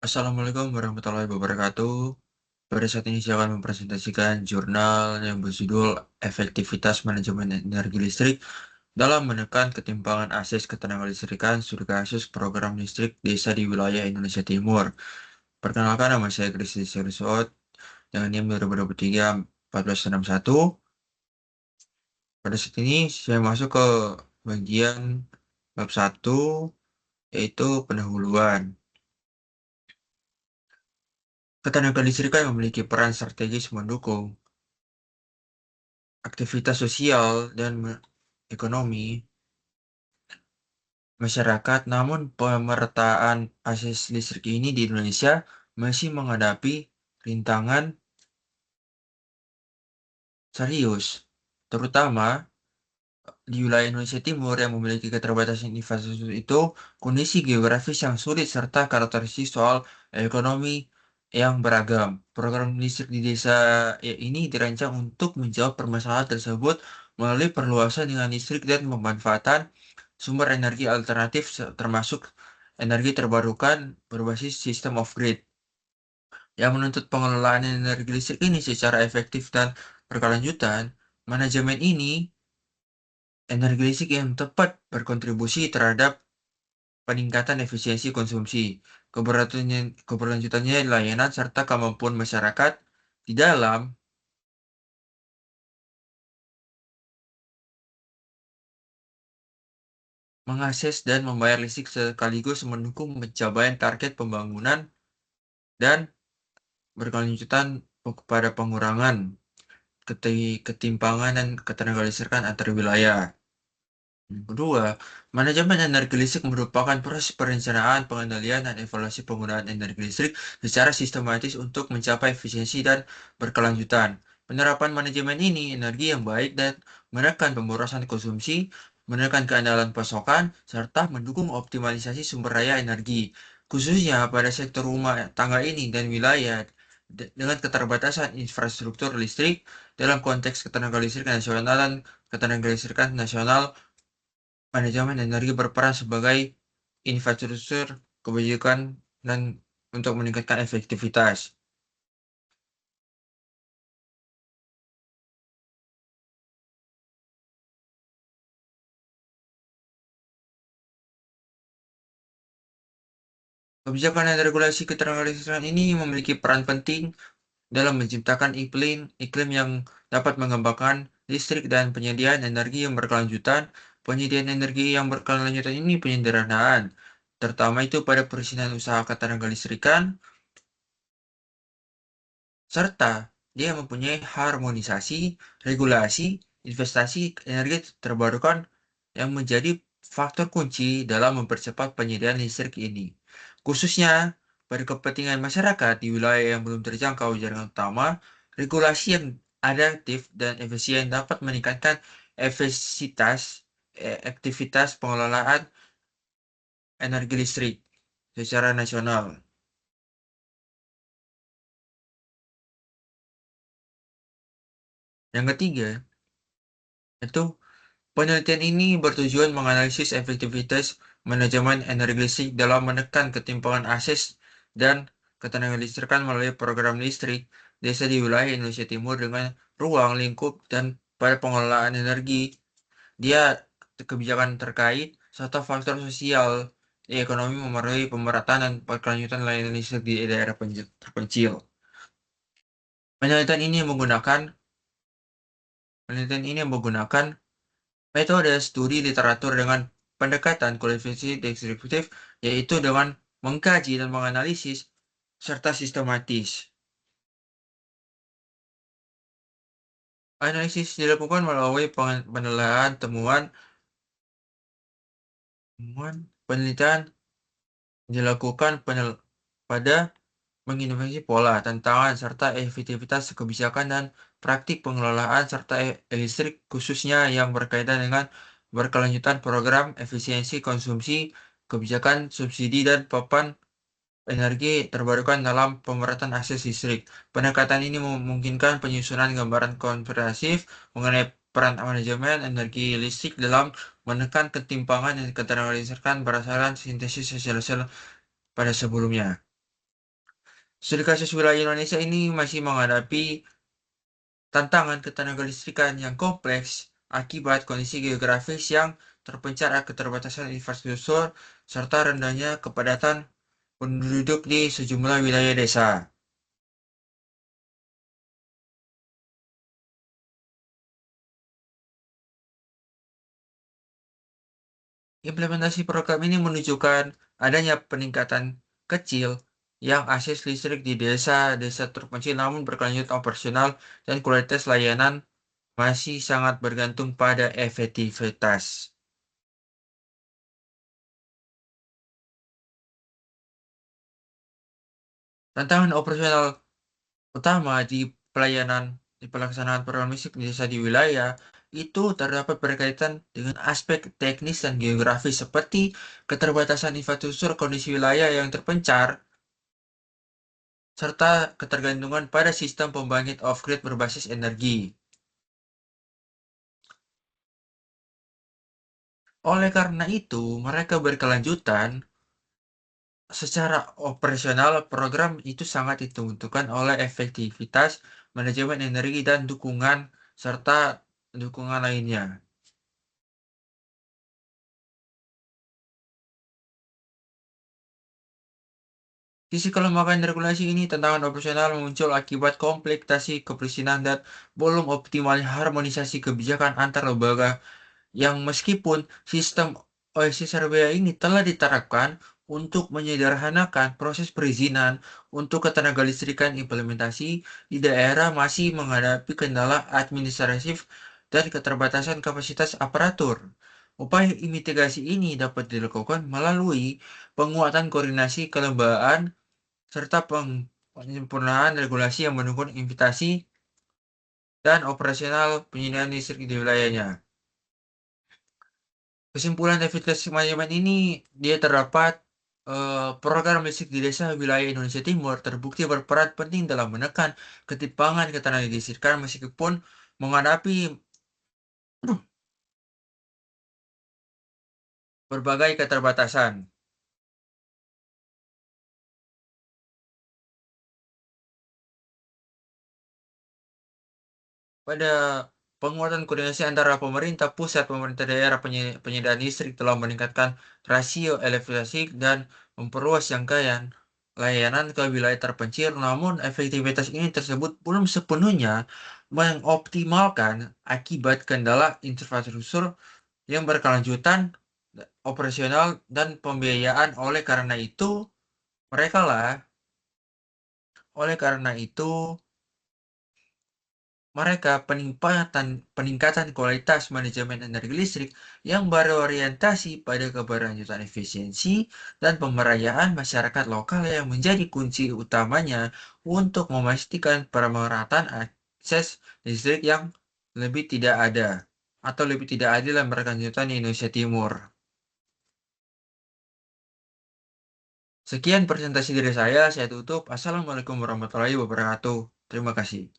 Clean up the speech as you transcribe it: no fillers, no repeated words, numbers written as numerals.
Assalamualaikum warahmatullahi wabarakatuh. Pada saat ini saya akan mempresentasikan jurnal yang berjudul Efektivitas Manajemen Energi Listrik dalam menekan ketimpangan akses ketenagalistrikan studi kasus program listrik desa di wilayah Indonesia Timur. Perkenalkan, nama saya Kristi Surisot dengan NIM 2023-1461. Pada saat ini saya masuk ke bagian bab 1, yaitu pendahuluan. Ketenagalistrikan memiliki peran strategis mendukung aktivitas sosial dan ekonomi masyarakat, namun pemerataan akses listrik ini di Indonesia masih menghadapi rintangan serius, terutama di wilayah Indonesia Timur yang memiliki keterbatasan infrastruktur itu, kondisi geografis yang sulit serta karakteristik soal ekonomi yang beragam. Program listrik di desa ini dirancang untuk menjawab permasalahan tersebut melalui perluasan dengan listrik dan pemanfaatan sumber energi alternatif termasuk energi terbarukan berbasis sistem off-grid yang menuntut pengelolaan energi listrik ini secara efektif dan berkelanjutan. Manajemen ini energi listrik yang tepat berkontribusi terhadap peningkatan efisiensi konsumsi, keberlanjutannya layanan, serta kemampuan masyarakat di dalam mengakses dan membayar listrik sekaligus mendukung pencapaian target pembangunan dan berkelanjutan kepada pengurangan ketimpangan dan ketenagalistrikan antar wilayah. Yang kedua, manajemen energi listrik merupakan proses perencanaan, pengendalian, dan evaluasi penggunaan energi listrik secara sistematis untuk mencapai efisiensi dan berkelanjutan. Penerapan manajemen ini energi yang baik dan menekan pemborosan konsumsi, menekan keandalan pasokan, serta mendukung optimalisasi sumber daya energi, khususnya pada sektor rumah tangga ini dan wilayah dengan keterbatasan infrastruktur listrik dalam konteks ketenagalistrikan nasional dan ketenagalistrikan nasional. Manajemen energi berperan sebagai infrastruktur kebijakan dan untuk meningkatkan efektivitas. Kebijakan dan regulasi ketenagalistrikan ini memiliki peran penting dalam menciptakan iklim yang dapat mengembangkan listrik dan penyediaan energi yang berkelanjutan. Penyediaan energi yang berkelanjutan ini penyederhanaan, terutama itu pada perizinan usaha ketenagalistrikan, serta dia mempunyai harmonisasi, regulasi, investasi energi terbarukan yang menjadi faktor kunci dalam mempercepat penyediaan listrik ini. Khususnya pada kepentingan masyarakat di wilayah yang belum terjangkau jaringan utama, regulasi yang adaptif dan efisien dapat meningkatkan aktivitas pengelolaan energi listrik secara nasional. Yang ketiga, itu penelitian ini bertujuan menganalisis efektivitas manajemen energi listrik dalam menekan ketimpangan akses dan ketenagalistrikan melalui program listrik desa di wilayah Indonesia Timur dengan ruang lingkup dan pada pengelolaan energi. Dia kebijakan terkait serta faktor sosial ekonomi memenuhi pemerataan dan berkelanjutan layanan listrik di daerah terpencil. Penelitian ini menggunakan penelitian ini menggunakan metode studi literatur dengan pendekatan kualitatif deskriptif, yaitu dengan mengkaji dan menganalisis serta sistematis. Analisis dilakukan melalui penilaian temuan penelitian dilakukan pada mengidentifikasi pola, tantangan, serta efektivitas kebijakan dan praktik pengelolaan serta listrik khususnya yang berkaitan dengan berkelanjutan program efisiensi konsumsi, kebijakan subsidi dan papan energi terbarukan dalam pemerataan akses listrik. Pendekatan ini memungkinkan penyusunan gambaran komprehensif mengenai peran manajemen energi listrik dalam menekan ketimpangan yang ketenagalistrikan berdasarkan sintesis hasil pada sebelumnya. Studi kasus wilayah Indonesia ini masih menghadapi tantangan ketenagalistrikan yang kompleks akibat kondisi geografis yang terpencar, keterbatasan infrastruktur, serta rendahnya kepadatan penduduk di sejumlah wilayah desa. Implementasi program ini menunjukkan adanya peningkatan kecil yang akses listrik di desa-desa terpencil, namun berkelanjutan operasional dan kualitas layanan masih sangat bergantung pada efektivitas. Tantangan operasional utama di pelayanan di pelaksanaan program listrik di desa di wilayah itu terdapat berkaitan dengan aspek teknis dan geografis seperti keterbatasan infrastruktur, kondisi wilayah yang terpencar, serta ketergantungan pada sistem pembangkit off-grid berbasis energi. Oleh karena itu, mereka berkelanjutan secara operasional program itu sangat ditentukan oleh efektivitas, manajemen energi, dan dukungan serta dukungan lainnya. Sisi kelemahan regulasi ini, tantangan operasional muncul akibat kompleksasi keperizinan dan belum optimalnya harmonisasi kebijakan antar lembaga yang meskipun sistem OSIS RBA ini telah diterapkan untuk menyederhanakan proses perizinan untuk ketenaga listrikan, implementasi di daerah masih menghadapi kendala administratif dan keterbatasan kapasitas aparatur. Upaya mitigasi ini dapat dilakukan melalui penguatan koordinasi kelembagaan serta penyempurnaan regulasi yang mendukung investasi dan operasional penyediaan listrik di wilayahnya. Kesimpulan efektivitas manajemen ini, dia terdapat program listrik di desa wilayah Indonesia Timur terbukti berperan penting dalam menekan ketimpangan ketenagalistrikan meskipun menghadapi berbagai keterbatasan. Pada penguatan koordinasi antara pemerintah pusat, pemerintah daerah, penyediaan listrik telah meningkatkan rasio elektrifikasi dan memperluas jangkauan layanan ke wilayah terpencil. Namun, efektivitas ini tersebut belum sepenuhnya mengoptimalkan akibat kendala infrastruktur yang berkelanjutan, operasional, dan pembiayaan. Mereka lah, oleh karena itu, mereka peningkatan kualitas manajemen energi listrik yang berorientasi pada keberlanjutan efisiensi dan pemberdayaan masyarakat lokal yang menjadi kunci utamanya untuk memastikan pemerataan akses listrik yang lebih tidak ada atau lebih tidak adil dan berkelanjutan di Indonesia Timur. Sekian presentasi dari saya tutup. Assalamualaikum warahmatullahi wabarakatuh. Terima kasih.